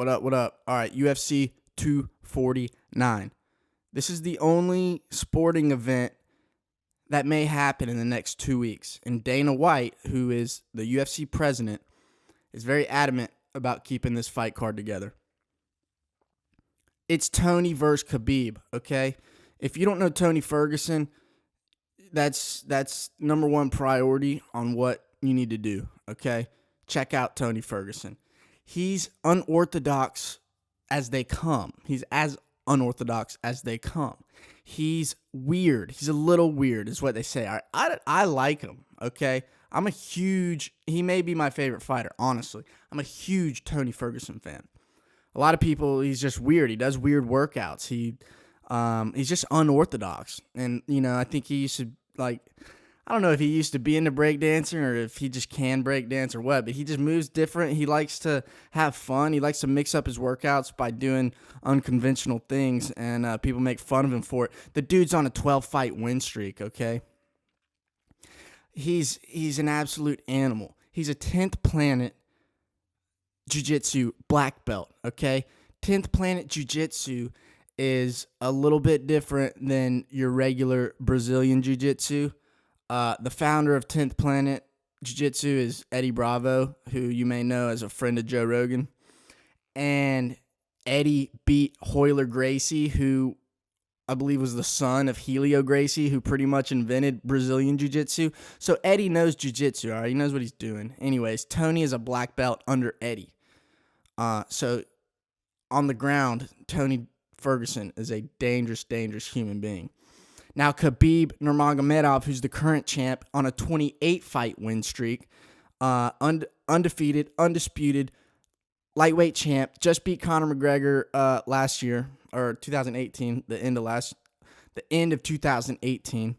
What up? What up? All right, UFC 249. This is the only sporting event that may happen in the next 2 weeks. And Dana White, who is the UFC president, is very adamant about keeping this fight card together. It's Tony versus Khabib, okay? If you don't know Tony Ferguson, that's number one priority on what you need to do, okay? Check out Tony Ferguson. He's unorthodox as they come. He's as unorthodox as they come. He's weird. He's a little weird is what they say. I like him, okay? He may be my favorite fighter, honestly. I'm a huge Tony Ferguson fan. A lot of people, he's just weird. He does weird workouts. He's just unorthodox. And, I think he used to, I don't know if he used to be into breakdancing or if he just can breakdance or what, but he just moves different. He likes to have fun. He likes to mix up his workouts by doing unconventional things, and people make fun of him for it. The dude's on a 12-fight win streak, okay? He's an absolute animal. He's a 10th planet jiu-jitsu black belt, okay? 10th planet jiu-jitsu is a little bit different than your regular Brazilian jiu-jitsu. The founder of 10th Planet Jiu-Jitsu is Eddie Bravo, who you may know as a friend of Joe Rogan. And Eddie beat Royler Gracie, who I believe was the son of Helio Gracie, who pretty much invented Brazilian Jiu-Jitsu. So Eddie knows Jiu-Jitsu, all right? He knows what he's doing. Anyways, Tony is a black belt under Eddie. So on the ground, Tony Ferguson is a dangerous, dangerous human being. Now, Khabib Nurmagomedov, who's the current champ, on a 28-fight win streak, undefeated, undisputed, lightweight champ, just beat Conor McGregor last year, or 2018, the end of 2018.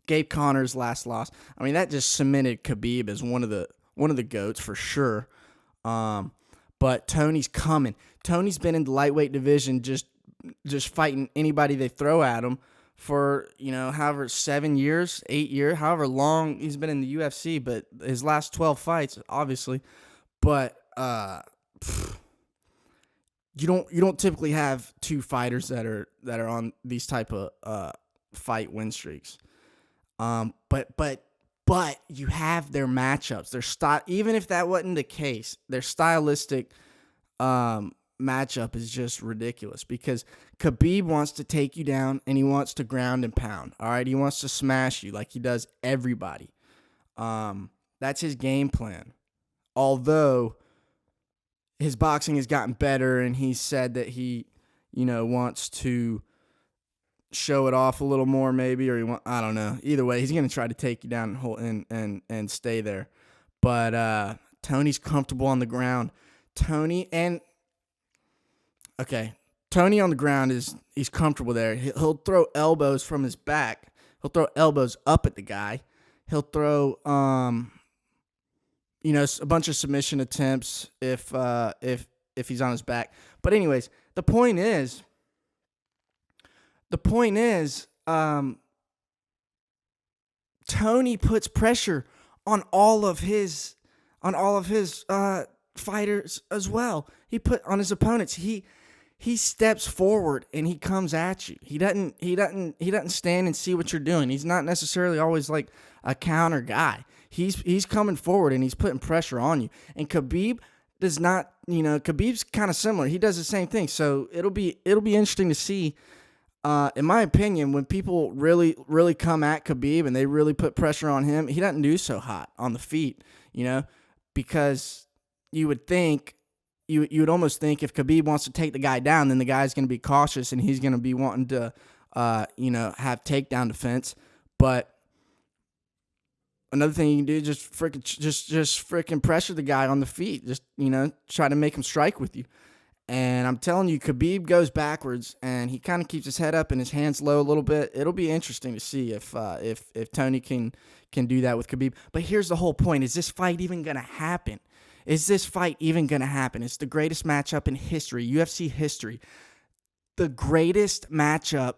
Gave Conor's last loss. I mean, that just cemented Khabib as one of the GOATs for sure. But Tony's coming. Tony's been in the lightweight division just fighting anybody they throw at him for, however, 7 years, 8 years, however long he's been in the UFC, but his last 12 fights, obviously. But you don't typically have two fighters that are on these type of fight win streaks. But you have their matchups. Their even if that wasn't the case, their stylistic matchup is just ridiculous because Khabib wants to take you down and he wants to ground and pound. All right, he wants to smash you like he does everybody. That's his game plan. Although his boxing has gotten better and he said that he, wants to show it off a little more maybe, or I don't know. Either way, he's going to try to take you down and stay there. But Tony's comfortable on the ground. Tony on the ground he's comfortable there. He'll throw elbows from his back. He'll throw elbows up at the guy. He'll throw a bunch of submission attempts if he's on his back. But anyways, the point is Tony puts pressure on all of his fighters as well. He put on his opponents. He steps forward and he comes at you. He doesn't stand and see what you're doing. He's not necessarily always like a counter guy. He's coming forward and he's putting pressure on you. And Khabib does not, Khabib's kind of similar. He does the same thing. So it'll be interesting to see. In my opinion, when people really, really come at Khabib and they really put pressure on him, he doesn't do so hot on the feet, because you would think, you would almost think if Khabib wants to take the guy down, then the guy's going to be cautious and he's going to be wanting to, have takedown defense. But another thing you can do is just freaking pressure the guy on the feet. Just, try to make him strike with you. And I'm telling you, Khabib goes backwards, and he kind of keeps his head up and his hands low a little bit. It'll be interesting to see if Tony can do that with Khabib. But here's the whole point: is this fight even going to happen? It's the greatest matchup in history, UFC history. The greatest matchup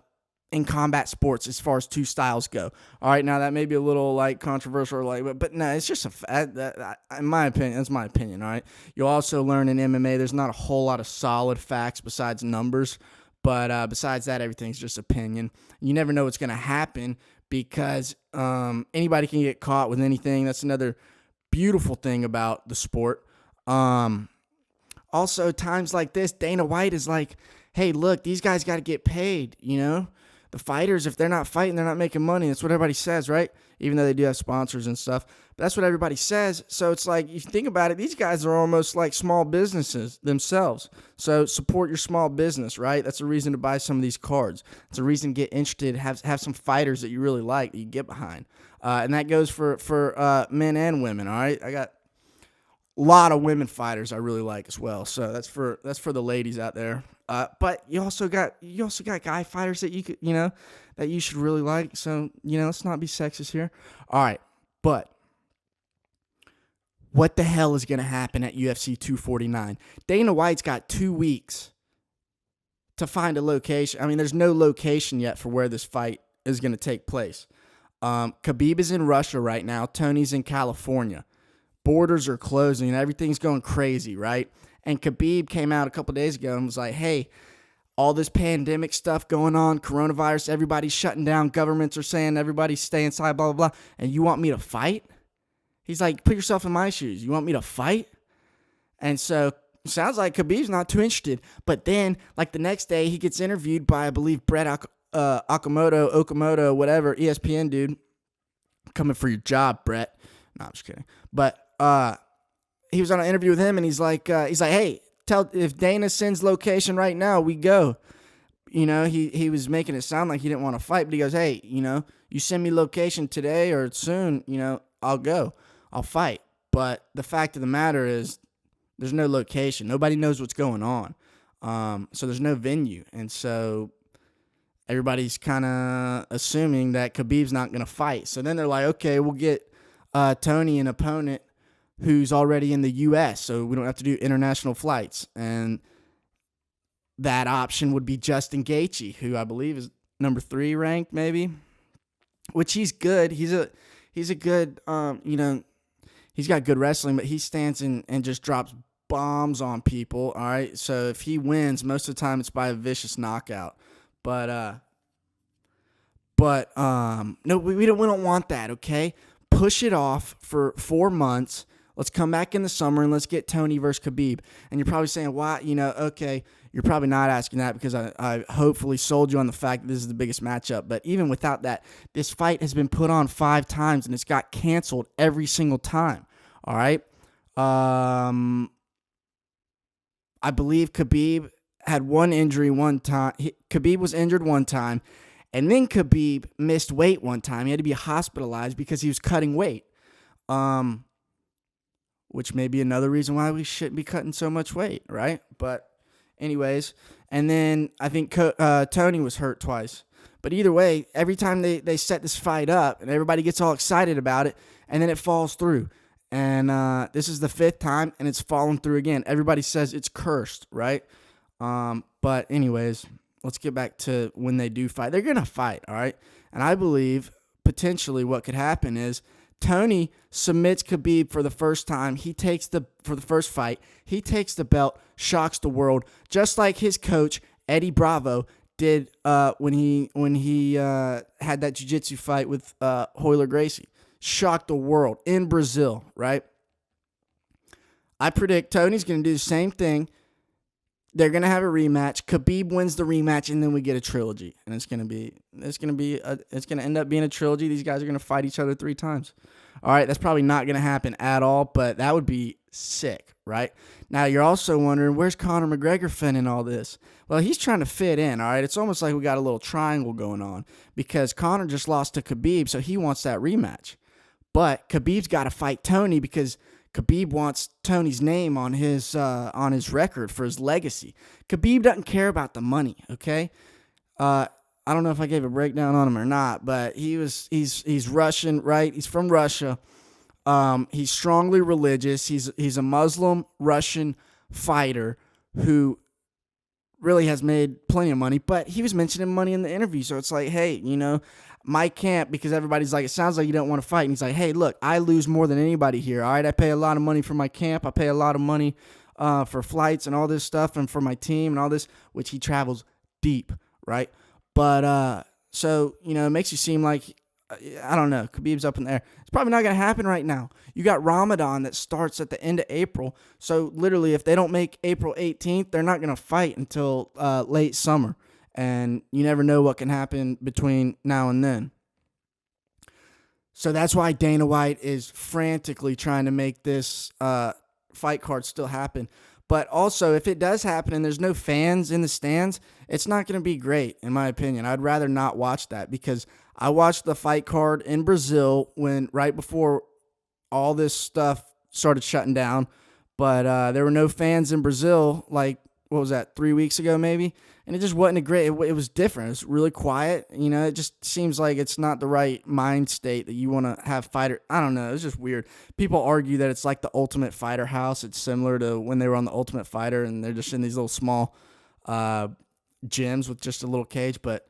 in combat sports as far as two styles go. All right, now that may be a little like controversial, but no, it's just in my opinion. That's my opinion. All right, you'll also learn in MMA. There's not a whole lot of solid facts besides numbers, but besides that, everything's just opinion. You never know what's going to happen because anybody can get caught with anything. That's another beautiful thing about the sport. Also, times like this, Dana White is like, hey, look, these guys got to get paid, you know? The fighters, if they're not fighting, they're not making money. That's what everybody says, right? Even though they do have sponsors and stuff. But that's what everybody says. So it's like, if you think about it, these guys are almost like small businesses themselves. So support your small business, right? That's a reason to buy some of these cards. It's a reason to get interested, have some fighters that you really like, that you get behind. And that goes for men and women, all right? I got a lot of women fighters I really like as well. So that's for the ladies out there. But you also got guy fighters that you could, that you should really like. So, let's not be sexist here. All right. But what the hell is going to happen at UFC 249? Dana White's got 2 weeks to find a location. I mean, there's no location yet for where this fight is going to take place. Khabib is in Russia right now. Tony's in California. Borders are closing and everything's going crazy, right? And Khabib came out a couple days ago and was like, hey, all this pandemic stuff going on, coronavirus, everybody's shutting down, governments are saying everybody stay inside, blah, blah, blah, and you want me to fight? He's like, put yourself in my shoes. You want me to fight? And so sounds like Khabib's not too interested. But then, like the next day, he gets interviewed by, I believe, Brett Okamoto, whatever, ESPN dude. Coming for your job, Brett. No, I'm just kidding. But he was on an interview with him, and he's like, hey, tell if Dana sends location right now, we go. He was making it sound like he didn't want to fight, but he goes, hey, you send me location today or soon, I'll go. I'll fight. But the fact of the matter is there's no location. Nobody knows what's going on. So there's no venue. And so everybody's kind of assuming that Khabib's not going to fight. So then they're like, okay, we'll get Tony an opponent who's already in the U.S., so we don't have to do international flights. And that option would be Justin Gaethje, who I believe is number 3 ranked, maybe, which he's good. He's a good, he's got good wrestling, but he stands and just drops bombs on people, all right? So if he wins, most of the time it's by a vicious knockout. But no, we don't want that, okay? Push it off for 4 months. Let's come back in the summer and let's get Tony versus Khabib. And you're probably saying, why? Okay, you're probably not asking that because I hopefully sold you on the fact that this is the biggest matchup. But even without that, this fight has been put on 5 times and it's got canceled every single time. All right? I believe Khabib had one injury one time. Khabib was injured one time. And then Khabib missed weight one time. He had to be hospitalized because he was cutting weight. Which may be another reason why we shouldn't be cutting so much weight, right? But anyways, and then I think Tony was hurt twice. But either way, every time they set this fight up and everybody gets all excited about it, and then it falls through. And this is the 5th time, and it's fallen through again. Everybody says it's cursed, right? But anyways, let's get back to when they do fight. They're going to fight, all right? And I believe potentially what could happen is Tony submits Khabib for the first time. For the first fight. He takes the belt, shocks the world, just like his coach, Eddie Bravo, did when he had that jiu-jitsu fight with Royler Gracie. Shocked the world in Brazil, right? I predict Tony's going to do the same thing. They're going to have a rematch. Khabib wins the rematch, and then we get a trilogy. And it's going to end up being a trilogy. These guys are going to fight each other 3 times. All right, that's probably not going to happen at all, but that would be sick, right? Now, you're also wondering, where's Conor McGregor fit in all this? Well, he's trying to fit in, all right? It's almost like we got a little triangle going on because Conor just lost to Khabib, so he wants that rematch. But Khabib's got to fight Tony because Khabib wants Tony's name on his record for his legacy. Khabib doesn't care about the money, okay? I don't know if I gave a breakdown on him or not, but he's Russian, right? He's from Russia. He's strongly religious. He's a Muslim Russian fighter who really has made plenty of money, but he was mentioning money in the interview. So it's like, hey, my camp, because everybody's like, it sounds like you don't want to fight. And he's like, hey, look, I lose more than anybody here. All right, I pay a lot of money for my camp. I pay a lot of money for flights and all this stuff and for my team and all this, which he travels deep, right? But so, it makes you seem like, I don't know, Khabib's up in the air. It's probably not going to happen right now. You got Ramadan that starts at the end of April. So literally, if they don't make April 18th, they're not going to fight until late summer. And you never know what can happen between now and then. So that's why Dana White is frantically trying to make this fight card still happen. But also, if it does happen and there's no fans in the stands, it's not going to be great, in my opinion. I'd rather not watch that, because I watched the fight card in Brazil right before all this stuff started shutting down. But there were no fans in Brazil, like, what was that, 3 weeks ago maybe? And it just wasn't a great, it was different. It was really quiet. It just seems like it's not the right mind state that you want to have fighter. I don't know. It's just weird. People argue that it's like the Ultimate Fighter house. It's similar to when they were on the Ultimate Fighter, and they're just in these little small gyms with just a little cage. But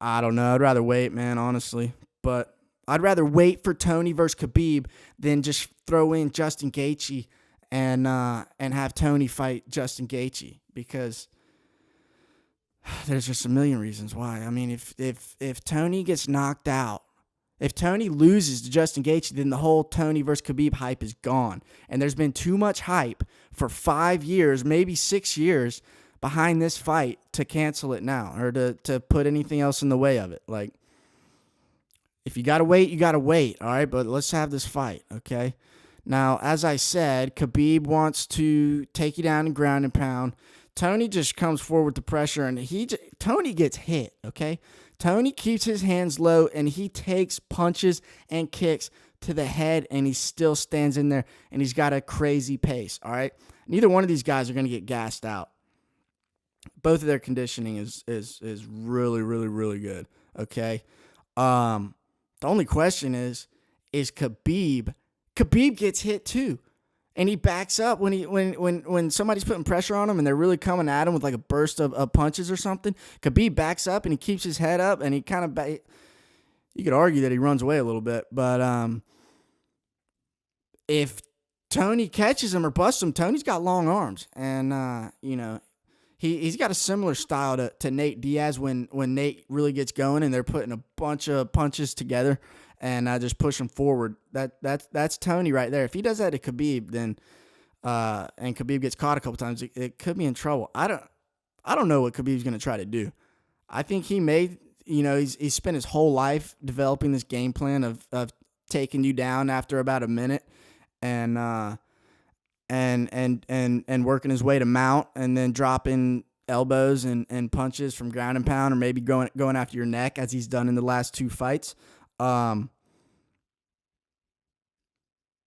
I don't know. I'd rather wait, man, honestly. But I'd rather wait for Tony versus Khabib than just throw in Justin Gaethje and have Tony fight Justin Gaethje, because there's just a million reasons why. I mean, if Tony gets knocked out, if Tony loses to Justin Gaethje, then the whole Tony versus Khabib hype is gone. And there's been too much hype for 5 years, maybe 6 years behind this fight to cancel it now, or to put anything else in the way of it. Like, if you got to wait, you got to wait, all right? But let's have this fight, okay? Now, as I said, Khabib wants to take you down and ground and pound. Tony just comes forward with the pressure, and Tony gets hit, okay? Tony keeps his hands low, and he takes punches and kicks to the head, and he still stands in there, and he's got a crazy pace, all right? Neither one of these guys are going to get gassed out. Both of their conditioning is really, really, really good, okay? The only question is Khabib gets hit too. And he backs up when somebody's putting pressure on him and they're really coming at him with like a burst of punches or something. Khabib backs up and he keeps his head up, and he kind of you could argue that he runs away a little bit, but if Tony catches him or busts him, Tony's got long arms, and he's got a similar style to Nate Diaz when Nate really gets going and they're putting a bunch of punches together and just push him forward. That's Tony right there. If he does that to Khabib, then and Khabib gets caught a couple times, it could be in trouble. I don't know what Khabib's going to try to do. I think he made, he's spent his whole life developing this game plan of taking you down after about a minute and working his way to mount, and then dropping elbows and punches from ground and pound, or maybe going after your neck, as he's done in the last 2 fights.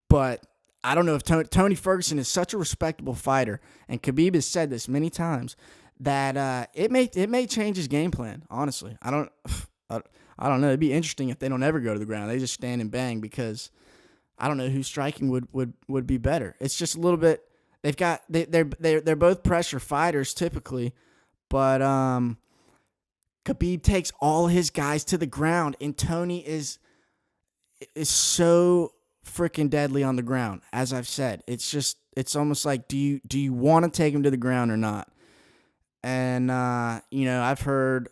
But I don't know if Tony Ferguson is such a respectable fighter, and Khabib has said this many times, that it may change his game plan. Honestly, I don't know. It'd be interesting if they don't ever go to the ground. They just stand and bang, because I don't know who striking would be better. It's just a little bit. They're both pressure fighters typically, but Khabib takes all his guys to the ground, and Tony is so freaking deadly on the ground. As I've said, it's almost like, do you want to take him to the ground or not? And I've heard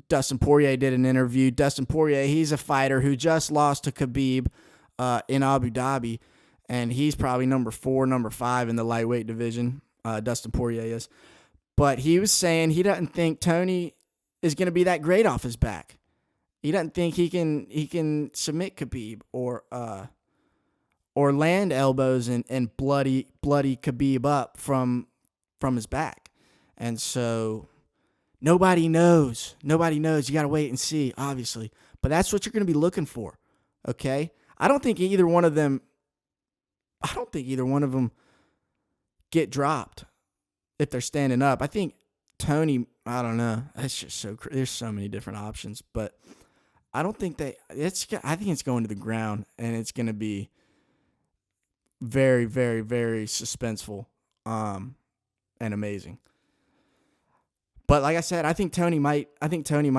Dustin Poirier did an interview. Dustin Poirier, he's a fighter who just lost to Khabib in Abu Dhabi, and he's probably number 4, number 5 in the lightweight division. Dustin Poirier is, but he was saying he doesn't think Tony is going to be that great off his back. He doesn't think he can submit Khabib or land elbows and bloody Khabib up from his back. And so nobody knows. You got to wait and see, obviously. But that's what you're going to be looking for, okay? I don't think either one of them get dropped if they're standing up. I think Tony, I don't know. That's just there's so many different options, but I don't think I think it's going to the ground, and it's going to be very, very, very suspenseful and amazing. But like I said, I think Tony might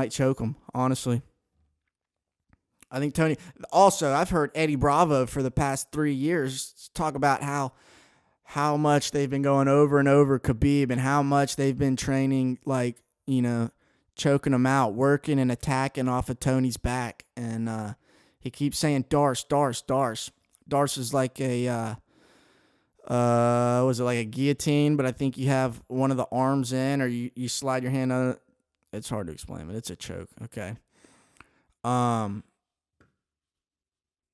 choke him, honestly. I think Tony. Also, I've heard Eddie Bravo for the past 3 years talk about how much they've been going over and over Khabib and how much they've been training, like, choking him out, working and attacking off of Tony's back. And he keeps saying Darce, Darce, Darce. Darce is like a was it like a guillotine? But I think you have one of the arms in, or you slide your hand on it. It's hard to explain, but it's a choke. Okay.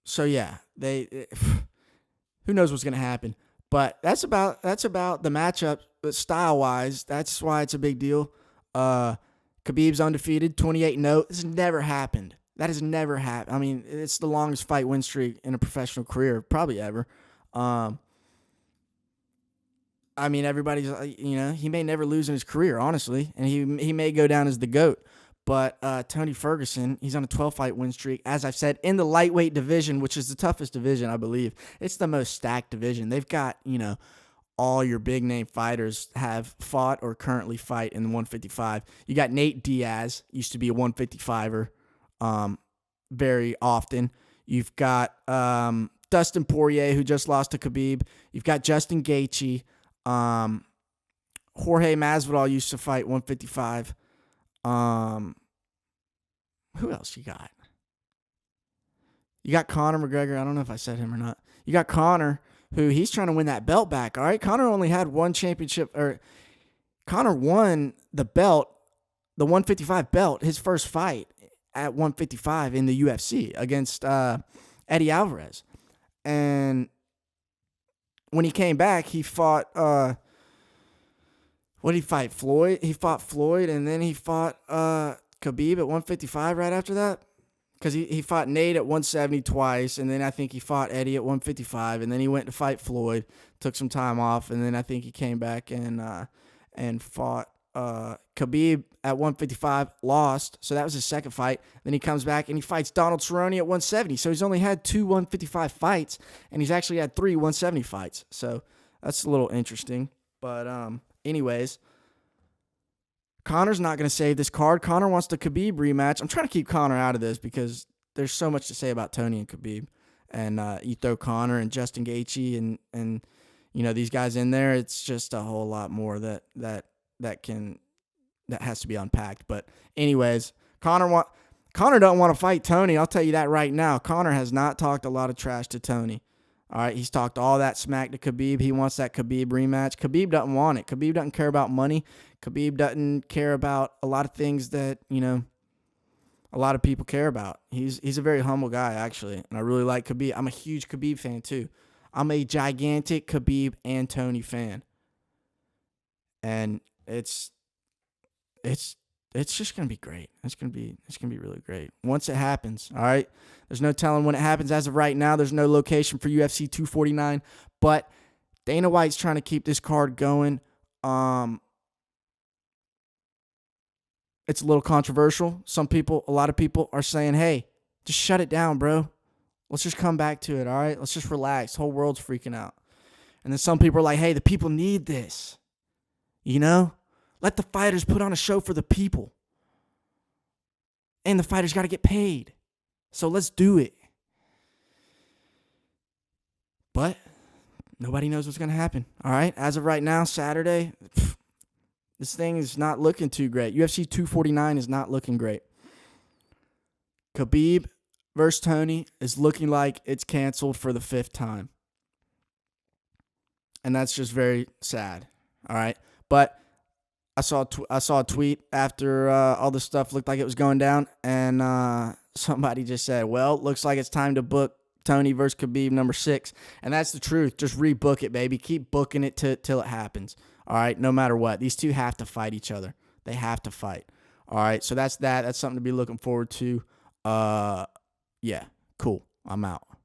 So yeah, who knows what's gonna happen? But that's about the matchup. But style wise, that's why it's a big deal. Khabib's undefeated, 28-0. This has never happened. That has never happened. I mean, it's the longest fight win streak in a professional career, probably ever. I mean, everybody's, he may never lose in his career, honestly, and he may go down as the GOAT. But Tony Ferguson, he's on a 12-fight win streak, as I've said, in the lightweight division, which is the toughest division, I believe. It's the most stacked division. They've got, all your big-name fighters have fought or currently fight in the 155. You got Nate Diaz, used to be a 155er very often. You've got Dustin Poirier, who just lost to Khabib. You've got Justin Gaethje. Jorge Masvidal used to fight 155. Who else you got? You got Conor McGregor. I don't know if I said him or not. You got Conor, who he's trying to win that belt back. All right, Conor only had one championship, or Conor won the belt, the 155 belt, his first fight at 155 in the UFC against Eddie Alvarez. And when he came back, he fought. What did he fight? Floyd. He fought Floyd, and then he fought Khabib at 155 right after that. Because he fought Nate at 170 twice, and then I think he fought Eddie at 155, and then he went to fight Floyd, took some time off, and then I think he came back and fought Khabib at 155, lost. So that was his second fight. Then he comes back and he fights Donald Cerrone at 170. So he's only had 2 155 fights, and he's actually had 3 170 fights. So that's a little interesting. But anyways, Conor's not going to save this card. Conor wants the Khabib rematch. I'm trying to keep Conor out of this because there's so much to say about Tony and Khabib. And you throw Conor and Justin Gaethje and these guys in there, it's just a whole lot more that has to be unpacked. But anyways, Conor don't want to fight Tony. I'll tell you that right now. Conor has not talked a lot of trash to Tony. All right, he's talked all that smack to Khabib. He wants that Khabib rematch. Khabib doesn't want it. Khabib doesn't care about money. Khabib doesn't care about a lot of things that, a lot of people care about. He's a very humble guy, actually, and I really like Khabib. I'm a huge Khabib fan, too. I'm a gigantic Khabib and Tony fan. And it's just gonna be great. It's gonna be really great once it happens. All right, there's no telling when it happens. As of right now, there's no location for UFC 249, but Dana White's trying to keep this card going. It's a little controversial. A lot of people are saying, "Hey, just shut it down, bro. Let's just come back to it. All right, let's just relax. The whole world's freaking out." And then some people are like, "Hey, the people need this. Let the fighters put on a show for the people. And the fighters got to get paid. So let's do it." But nobody knows what's going to happen. All right? As of right now, Saturday, this thing is not looking too great. UFC 249 is not looking great. Khabib versus Tony is looking like it's canceled for the 5th time. And that's just very sad. All right? But I saw a tweet after all this stuff looked like it was going down, and somebody just said, "Well, looks like it's time to book Tony versus Khabib number 6." And that's the truth. Just rebook it, baby. Keep booking it till it happens. All right, no matter what. These two have to fight each other. They have to fight. All right, so that's that. That's something to be looking forward to. Yeah, cool. I'm out.